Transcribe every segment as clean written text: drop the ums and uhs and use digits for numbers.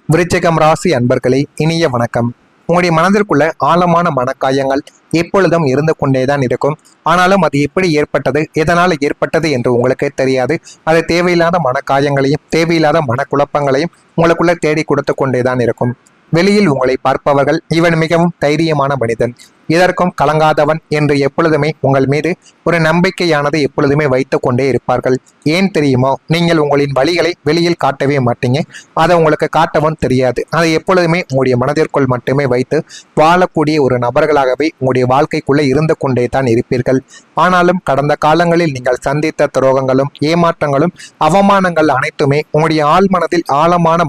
விருச்சிகம் ராசி அன்பர்களே, இனிய வணக்கம். உங்களுடைய மனதிற்குள்ள ஆழமான மனக்காயங்கள் எப்பொழுதும் இருந்து கொண்டேதான் இருக்கும். ஆனாலும் அது எப்படி ஏற்பட்டது, எதனால் ஏற்பட்டது என்று உங்களுக்கு தெரியாது. அது தேவையில்லாத மனக்காயங்களையும் தேவையில்லாத மனக்குழப்பங்களையும் உங்களுக்குள்ள தேடி கொடுத்து கொண்டேதான் இருக்கும். வெளியில் உங்களை பார்ப்பவர்கள் இவன் மிகவும் தைரியமான மனிதன், இதற்கும் கலங்காதவன் என்று எப்பொழுதுமே உங்கள் மீது ஒரு நம்பிக்கையானது எப்பொழுதுமே வைத்து கொண்டே இருப்பார்கள். ஏன் தெரியுமோ, நீங்கள் உங்களின் வழிகளை வெளியில் காட்டவே மாட்டீங்க. அதை உங்களுக்கு காட்டவும் தெரியாது. அதை எப்பொழுதுமே உங்களுடைய மனதிற்குள் மட்டுமே வைத்து வாழக்கூடிய ஒரு நபர்களாகவே உங்களுடைய வாழ்க்கைக்குள்ளே இருந்து கொண்டே தான் இருப்பீர்கள். ஆனாலும் கடந்த காலங்களில் நீங்கள் சந்தித்த துரோகங்களும் ஏமாற்றங்களும் அவமானங்கள் அனைத்துமே உங்களுடைய ஆழ்மனதில் ஆழமான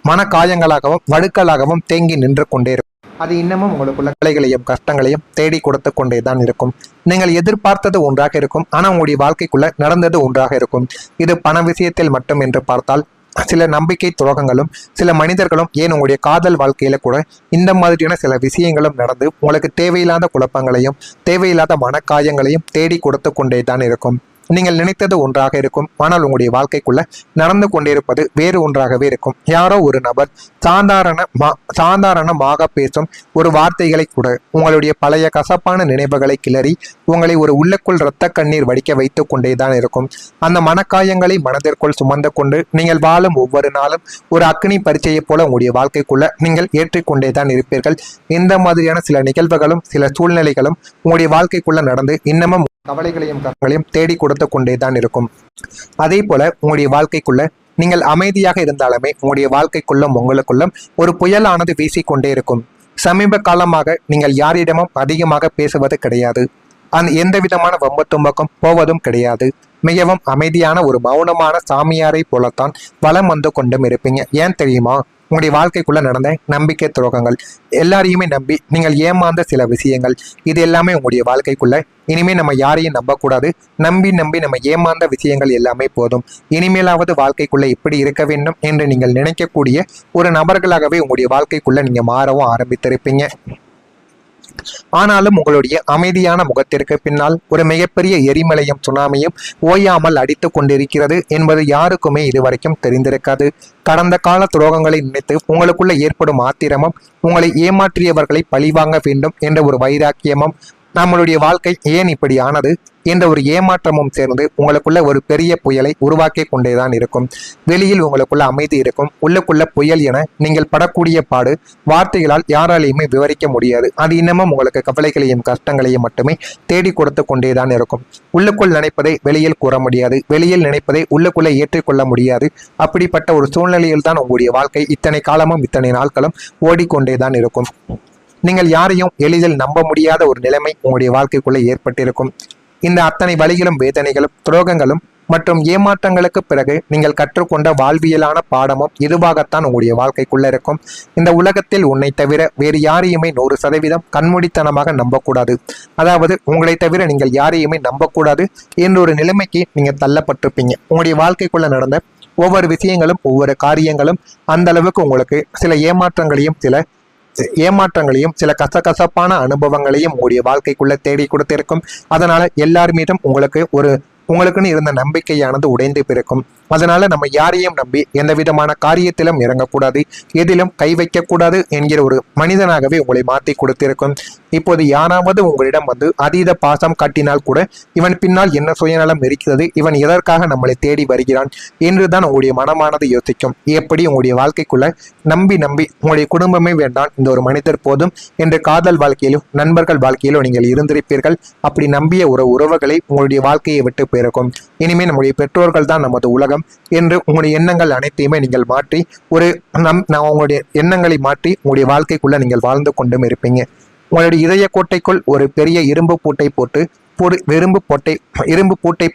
மனக்காயங்களாகவும் வடுக்களாகவும் தேங்கி நின்று கொண்டே இருக்கும். அது இன்னமும் உங்களுக்குள்ள கலைகளையும் கஷ்டங்களையும் தேடி கொடுத்து கொண்டே தான் இருக்கும். நீங்கள் எதிர்பார்த்தது ஒன்றாக இருக்கும், ஆனால் உங்களுடைய வாழ்க்கைக்குள்ள நடந்தது ஒன்றாக இருக்கும். இது பண விஷயத்தில் மட்டும் என்று பார்த்தால் சில நம்பிக்கை துரோகங்களும் சில மனிதர்களும் ஏன் உங்களுடைய காதல் வாழ்க்கையில கூட இந்த மாதிரியான சில விஷயங்களும் நடந்து உங்களுக்கு தேவையில்லாத குழப்பங்களையும் தேவையில்லாத மனக்காயங்களையும் தேடி கொடுத்து கொண்டே தான் இருக்கும். நீங்கள் நினைத்தது ஒன்றாக இருக்கும், ஆனால் உங்களுடைய வாழ்க்கைக்குள்ள நடந்து கொண்டிருப்பது வேறு ஒன்றாகவே இருக்கும். யாரோ ஒரு நபர் சாதாரணமாக பேசும் ஒரு வார்த்தைகளை கூட உங்களுடைய பழைய கசப்பான நினைவுகளை கிளறி உங்களை ஒரு உள்ளுக்குள் இரத்த கண்ணீர் வடிக்க வைத்து கொண்டேதான் இருக்கும். அந்த மனக்காயங்களை மனதிற்குள் சுமந்து கொண்டு நீங்கள் வாழும் ஒவ்வொரு நாளும் ஒரு அக்னி பரீட்சையை போல உங்களுடைய வாழ்க்கைக்குள்ள நீங்கள் ஏற்றிக்கொண்டேதான் இருப்பீர்கள். இந்த மாதிரியான சில நிகழ்வுகளும் சில சூழ்நிலைகளும் உங்களுடைய வாழ்க்கைக்குள்ள நடந்து இன்னமும் கவலைகளையும் கஷ்டங்களையும் தேடி கொடுத்து கொண்டே தான் இருக்கும். அதே போல உங்களுடைய வாழ்க்கைக்குள்ள நீங்கள் அமைதியாக இருந்தாலுமே உங்களுடைய வாழ்க்கைக்குள்ளும் உங்களுக்குள்ளும் ஒரு புயலானது வீசிக்கொண்டே இருக்கும். சமீப காலமாக நீங்கள் யாரிடமும் அதிகமாக பேசுவது கிடையாது. எந்த விதமான வம்பு தும்பக்கம் போவதும் கிடையாது. மிகவும் அமைதியான ஒரு மௌனமான சாமியாரை போலத்தான் வலம் வந்து கொண்டும் இருப்பீங்க. ஏன் தெரியுமா, உங்களுடைய வாழ்க்கைக்குள்ள நடந்த நம்பிக்கை துரோகங்கள், எல்லாரையுமே நம்பி நீங்கள் ஏமாந்த சில விஷயங்கள், இது எல்லாமே உங்களுடைய வாழ்க்கைக்குள்ள இனிமே நம்ம யாரையும் நம்பக்கூடாது. நம்பி நம்ம ஏமாந்த விஷயங்கள் எல்லாமே போதும். இனிமேலாவது வாழ்க்கைக்குள்ள எப்படி இருக்க வேண்டும் என்று நீங்கள் நினைக்கக்கூடிய ஒரு நபர்களாகவே உங்களுடைய வாழ்க்கைக்குள்ள நீங்க மாறவும் ஆரம்பித்திருப்பீங்க. ஆனாலும் உங்களுடைய அமைதியான முகத்திற்கு பின்னால் ஒரு மிகப்பெரிய எரிமலையும் சுனாமியும் ஓயாமல் அடித்து கொண்டிருக்கிறது என்பது யாருக்குமே இதுவரைக்கும் தெரிந்திருக்காது. கடந்த கால துரோகங்களை நினைத்து உங்களுக்குள்ள ஏற்படும் ஆத்திரமும், உங்களை ஏமாற்றியவர்களை பழிவாங்க வேண்டும் என்ற ஒரு வைராக்கியமும், நம்மளுடைய வாழ்க்கை ஏன் இப்படி ஆனது என்ற ஒரு ஏமாற்றமும் சேர்ந்து உங்களுக்குள்ள ஒரு பெரிய புயலை உருவாக்கி கொண்டேதான் இருக்கும். வெளியில் உங்களுக்குள்ள அமைதி இருக்கும், உள்ளுக்குள்ள புயல் என நீங்கள் படக்கூடிய பாடு வார்த்தைகளால் யாராலையுமே விவரிக்க முடியாது. அது இன்னமும் உங்களுக்கு கவலைகளையும் கஷ்டங்களையும் மட்டுமே தேடி கொடுத்து கொண்டேதான் இருக்கும். உள்ளுக்குள் நினைப்பதை வெளியில் கூற முடியாது, வெளியில் நினைப்பதை உள்ளுக்குள்ள ஏற்றிக்கொள்ள முடியாது. அப்படிப்பட்ட ஒரு சூழ்நிலையில் தான் உங்களுடைய வாழ்க்கை இத்தனை காலமும் இத்தனை நாட்களும் ஓடிக்கொண்டேதான் இருக்கும். நீங்கள் யாரையும் எளிதில் நம்ப முடியாத ஒரு நிலைமை உங்களுடைய வாழ்க்கைக்குள்ளே ஏற்பட்டிருக்கும். இந்த அத்தனை வலிகளும் வேதனைகளும் துரோகங்களும் மற்றும் ஏமாற்றங்களுக்கு பிறகு நீங்கள் கற்றுக்கொண்ட வாழ்வியலான பாடமும் இதுவாகத்தான் உங்களுடைய வாழ்க்கைக்குள்ள இருக்கும். இந்த உலகத்தில் உன்னை தவிர வேறு யாரையுமே 100% கண்மூடித்தனமாக நம்பக்கூடாது. அதாவது உங்களை தவிர நீங்கள் யாரையுமே நம்பக்கூடாது என்ற ஒரு நிலைமைக்கு நீங்கள் தள்ளப்பட்டிருப்பீங்க. உங்களுடைய வாழ்க்கைக்குள்ள நடந்த ஒவ்வொரு விஷயங்களும் ஒவ்வொரு காரியங்களும் அந்த அளவுக்கு உங்களுக்கு சில ஏமாற்றங்களையும் சில கசகசப்பான அனுபவங்களையும் உங்களுடைய வாழ்க்கைக்குள்ள தேடி கொடுத்திருக்கும். அதனால எல்லார் மீதும் உங்களுக்குன்னு இருந்த நம்பிக்கையானது உடைந்து பிறக்கும். அதனால நம்ம யாரையும் நம்பி எந்த விதமான காரியத்திலும் இறங்கக்கூடாது, எதிலும் கை வைக்கக்கூடாது என்கிற ஒரு மனிதனாகவே உங்களை மாற்றி கொடுத்திருக்கும். இப்போது யாராவது உங்களிடம் வந்து அதீத பாசம் காட்டினால் கூட இவன் பின்னால் என்ன சுயநலம் இருக்கிறது, இவன் எதற்காக நம்மளை தேடி வருகிறான் என்றுதான் உங்களுடைய மனமானது யோசிக்கும். எப்படி உங்களுடைய வாழ்க்கைக்குள்ள நம்பி உங்களுடைய குடும்பமே வேண்டாம், இந்த ஒரு மனிதர் போதும் என்று காதல் வாழ்க்கையிலும் நண்பர்கள் வாழ்க்கையிலும் நீங்கள் இருந்திருப்பீர்கள். அப்படி நம்பிய ஒரு உறவுகளை உங்களுடைய வாழ்க்கையை விட்டு போயிருக்கும். இனிமேல் நம்முடைய பெற்றோர்கள் தான் நமது உலகம் என்று உங்களுடைய எண்ணங்கள் அனைத்தையுமே நீங்கள் மாற்றி உங்களுடைய எண்ணங்களை மாற்றி உங்களுடைய வாழ்க்கைக்குள்ள நீங்கள் வாழ்ந்து கொண்டும் இருப்பீங்க. உங்களுடைய இதய கோட்டைக்குள் ஒரு பெரிய இரும்பு பூட்டை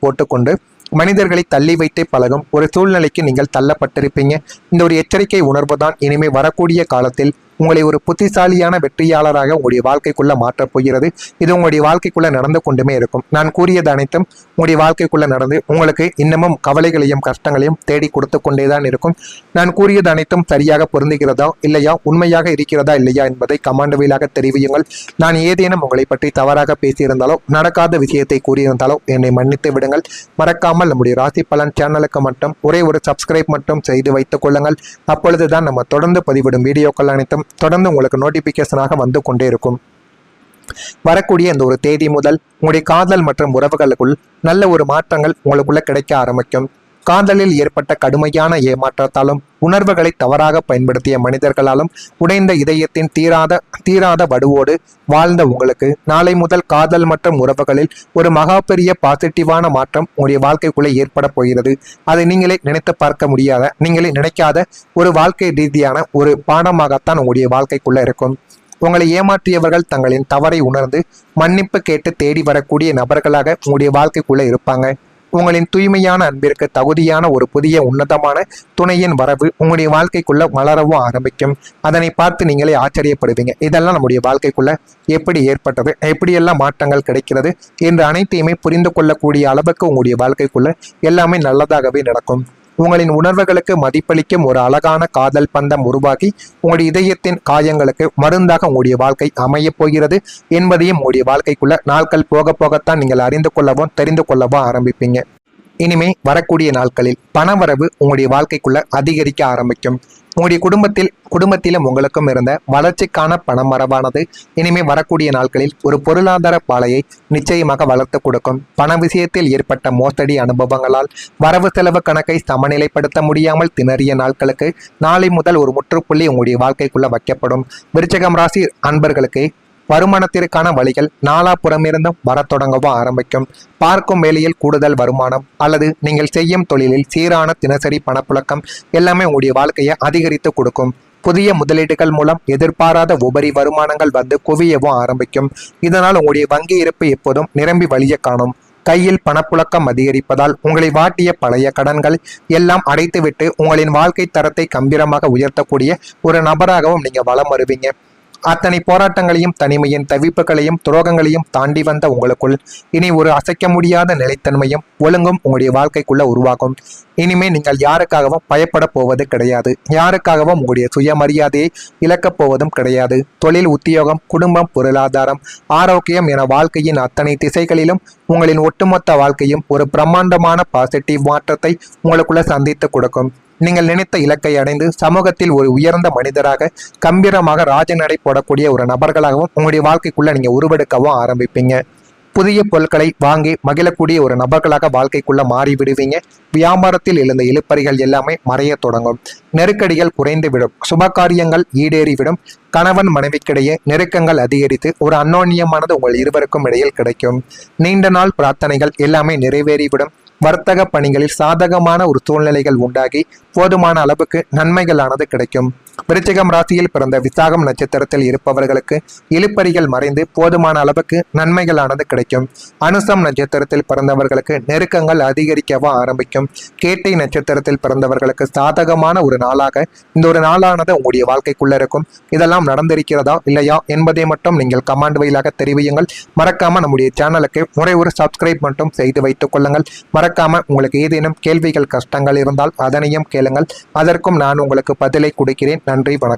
போட்டுக்கொண்டு மனிதர்களை தள்ளி வைத்தே பழகும் ஒரு சூழ்நிலைக்கு நீங்கள் தள்ளப்பட்டிருப்பீங்க. இந்த ஒரு எச்சரிக்கை உணர்வு தான் இனிமே வரக்கூடிய காலத்தில் உங்களை ஒரு புத்திசாலியான வெற்றியாளராக உங்களுடைய வாழ்க்கைக்குள்ள மாற்றப் போகிறது. இது உங்களுடைய வாழ்க்கைக்குள்ள நடந்து கொண்டுமே இருக்கும். நான் கூறியது அனைத்தும் உங்களுடைய வாழ்க்கைக்குள்ள நடந்து உங்களுக்கு இன்னமும் கவலைகளையும் கஷ்டங்களையும் தேடி கொடுத்து கொண்டேதான் இருக்கும். நான் கூறியது அனைத்தும் சரியாக பொருந்துகிறதா இல்லையா, உண்மையாக இருக்கிறதா இல்லையா என்பதை கமெண்ட் வாயிலாக தெரிவியுங்கள். நான் ஏதேனும் உங்களை பற்றி தவறாக பேசியிருந்தாலோ நடக்காத விஷயத்தை கூறியிருந்தாலோ என்னை மன்னித்து விடுங்கள். மறக்காமல் நம்முடைய ராசி பலன் சேனலுக்கு மட்டும் ஒரே ஒரு சப்ஸ்கிரைப் மட்டும் செய்து வைத்துக் கொள்ளுங்கள். அப்பொழுதுதான் நம்ம தொடர்ந்து பதிவிடும் வீடியோக்கள் அனைத்தும் தொடர்ந்து உங்களுக்கு நோட்டிபிகேஷனாக வந்து கொண்டே இருக்கும். வரக்கூடிய இந்த ஒரு தேதி முதல் உங்களுடைய காதல் மற்றும் உறவுகளுக்குள் நல்ல ஒரு மாற்றங்கள் உங்களுக்குள்ள கிடைக்க ஆரம்பிக்கும். காதலில் ஏற்பட்ட கடுமையான ஏமாற்றத்தாலும் உணர்வுகளை தவறாக பயன்படுத்திய மனிதர்களாலும் உடைந்த இதயத்தின் தீராத வடுவோடு வாழ்ந்த உங்களுக்கு நாளை முதல் காதல் மற்றும் உறவுகளில் ஒரு மகா பெரிய பாசிட்டிவான மாற்றம் உங்களுடைய வாழ்க்கைக்குள்ளே ஏற்பட போகிறது. அதை நீங்களே நினைத்து பார்க்க முடியாத, நீங்களே நினைக்காத ஒரு வாழ்க்கை ரீதியான ஒரு பாடமாகத்தான் உங்களுடைய வாழ்க்கைக்குள்ள இருக்கும். உங்களை ஏமாற்றியவர்கள் தங்களின் தவறை உணர்ந்து மன்னிப்பு கேட்டு தேடி வரக்கூடிய நபர்களாக உங்களுடைய வாழ்க்கைக்குள்ள இருப்பாங்க. உங்களின் தூய்மையான அன்பிற்கு தகுதியான ஒரு புதிய உன்னதமான துணையின் வரவு உங்களுடைய வாழ்க்கைக்குள்ள வளரவும் ஆரம்பிக்கும். அதனை பார்த்து நீங்களே ஆச்சரியப்படுவீங்க. இதெல்லாம் நம்முடைய வாழ்க்கைக்குள்ள எப்படி ஏற்பட்டது, எப்படியெல்லாம் மாற்றங்கள் கிடைக்கிறது என்று அனைத்தையுமே புரிந்து கொள்ளக்கூடிய அளவுக்கு உங்களுடைய வாழ்க்கைக்குள்ள எல்லாமே நல்லதாகவே நடக்கும். உங்களின் உணர்வுகளுக்கு மதிப்பளிக்கும் ஒரு அழகான காதல் பந்தம் உருவாகி உங்களுடைய இதயத்தின் காயங்களுக்கு மருந்தாக உங்களுடைய வாழ்க்கை அமையப் போகிறது என்பதையும் உங்களுடைய வாழ்க்கைக்குள்ள நாட்கள் போக போகத்தான் நீங்கள் அறிந்து கொள்ளவும் தெரிந்து கொள்ளவும் ஆரம்பிப்பீங்க. இனிமே வரக்கூடிய நாட்களில் பணவரவு உங்களுடைய வாழ்க்கைக்குள்ள அதிகரிக்க ஆரம்பிக்கும். உங்களுடைய குடும்பத்திலும் உங்களுக்கும் இருந்த வளர்ச்சிக்கான பணமரபானது இனிமே வரக்கூடிய நாட்களில் ஒரு பொருளாதார பாலையை நிச்சயமாக வளர்த்து கொடுக்கும். பண விஷயத்தில் ஏற்பட்ட மோசடி அனுபவங்களால் வரவு செலவு கணக்கை சமநிலைப்படுத்த முடியாமல் திணறிய நாட்களுக்கு நாளை முதல் ஒரு முற்றுப்புள்ளி உங்களுடைய வாழ்க்கைக்குள்ள வைக்கப்படும். விருச்சிகம் ராசி அன்பர்களுக்கு வருமானத்திற்கான வழிகள் நாலாபுறமிருந்தும் வரத் தொடங்கவும் ஆரம்பிக்கும். பார்க்கும் வேலையில் கூடுதல் வருமானம் அல்லது நீங்கள் செய்யும் தொழிலில் சீரான தினசரி பணப்புழக்கம் எல்லாமே உங்களுடைய வாழ்க்கையை அதிகரித்து கொடுக்கும். புதிய முதலீடுகள் மூலம் எதிர்பாராத உபரி வருமானங்கள் வந்து குவியவும் ஆரம்பிக்கும். இதனால் உங்களுடைய வங்கி இருப்பு எப்போதும் நிரம்பி வழிய காணும். கையில் பணப்புழக்கம் அதிகரிப்பதால் உங்களை வாட்டிய பழைய கடன்கள் எல்லாம் அடைத்துவிட்டு உங்களின் வாழ்க்கை தரத்தை கம்பீரமாக உயர்த்தக்கூடிய ஒரு நபராகவும் நீங்க வலம் வருவீங்க. அத்தனை போராட்டங்களையும் தனிமையின் தவிப்புகளையும் துரோகங்களையும் தாண்டி வந்த உங்களுக்குள் இனி ஒரு அசைக்க முடியாத நிலைத்தன்மையும் ஒழுங்கும் உங்களுடைய வாழ்க்கைக்குள்ள உருவாகும். இனிமே நீங்கள் யாருக்காகவும் பயப்பட போவது கிடையாது. யாருக்காகவும் உங்களுடைய சுயமரியாதையை இழக்கப் போவதும் கிடையாது. தொழில், உத்தியோகம், குடும்பம், பொருளாதாரம், ஆரோக்கியம் என வாழ்க்கையின் அத்தனை திசைகளிலும் உங்களின் ஒட்டுமொத்த வாழ்க்கையும் ஒரு பிரம்மாண்டமான பாசிட்டிவ் மாற்றத்தை உங்களுக்குள்ள சந்தித்து கொடுக்கும். நீங்கள் நினைத்த இலக்கை அடைந்து சமூகத்தில் ஒரு உயர்ந்த மனிதராக கம்பீரமாக ராஜநடை போடக்கூடிய ஒரு நபர்களாகவும் உங்களுடைய வாழ்க்கைக்குள்ள நீங்க உருவெடுக்கவும் ஆரம்பிப்பீங்க. புதிய பொருட்களை வாங்கி மகிழக்கூடிய ஒரு நபர்களாக வாழ்க்கைக்குள்ள மாறிவிடுவீங்க. வியாபாரத்தில் எழுந்த இழுப்பறிகள் எல்லாமே மறைய தொடங்கும். நெருக்கடிகள் குறைந்துவிடும். சுபகாரியங்கள் ஈடேறிவிடும். கணவன் மனைவிக்கிடையே நெருக்கங்கள் அதிகரித்து ஒரு அந்யோன்யமானது உங்கள் இருவருக்கும் இடையில் கிடைக்கும். நீண்ட நாள் பிரார்த்தனைகள் எல்லாமே நிறைவேறிவிடும். வர்த்தக பணிகளில் சாதகமான ஒரு சூழ்நிலைகள் உண்டாகி போதுமான அளவுக்கு நன்மைகளானது கிடைக்கும். விருச்சிகம் ராசியில் பிறந்த விசாகம் நட்சத்திரத்தில் இருப்பவர்களுக்கு இழுப்பறிகள் மறைந்து போதுமான அளவுக்கு நன்மைகளானது கிடைக்கும். அனுசம் நட்சத்திரத்தில் பிறந்தவர்களுக்கு நெருக்கங்கள் அதிகரிக்கவும் ஆரம்பிக்கும். கேட்டை நட்சத்திரத்தில் பிறந்தவர்களுக்கு சாதகமான ஒரு நாளாக இந்த ஒரு நாளானது உங்களுடைய வாழ்க்கைக்குள்ள இருக்கும். இதெல்லாம் நடந்திருக்கிறதா இல்லையா என்பதை மட்டும் நீங்கள் கமெண்ட் வாயிலாக தெரிவியுங்கள். மறக்காம நம்முடைய சேனலுக்கு ஒரு சப்ஸ்கிரைப் மட்டும் செய்து வைத்துக் கொள்ளுங்கள். மறக்காம உங்களுக்கு ஏதேனும் கேள்விகள் கஷ்டங்கள் இருந்தால் அதனையும் கேளுங்கள். அதற்கும் நான் உங்களுக்கு பதிலை கொடுக்கிறேன். நன்றி, வணக்கம்.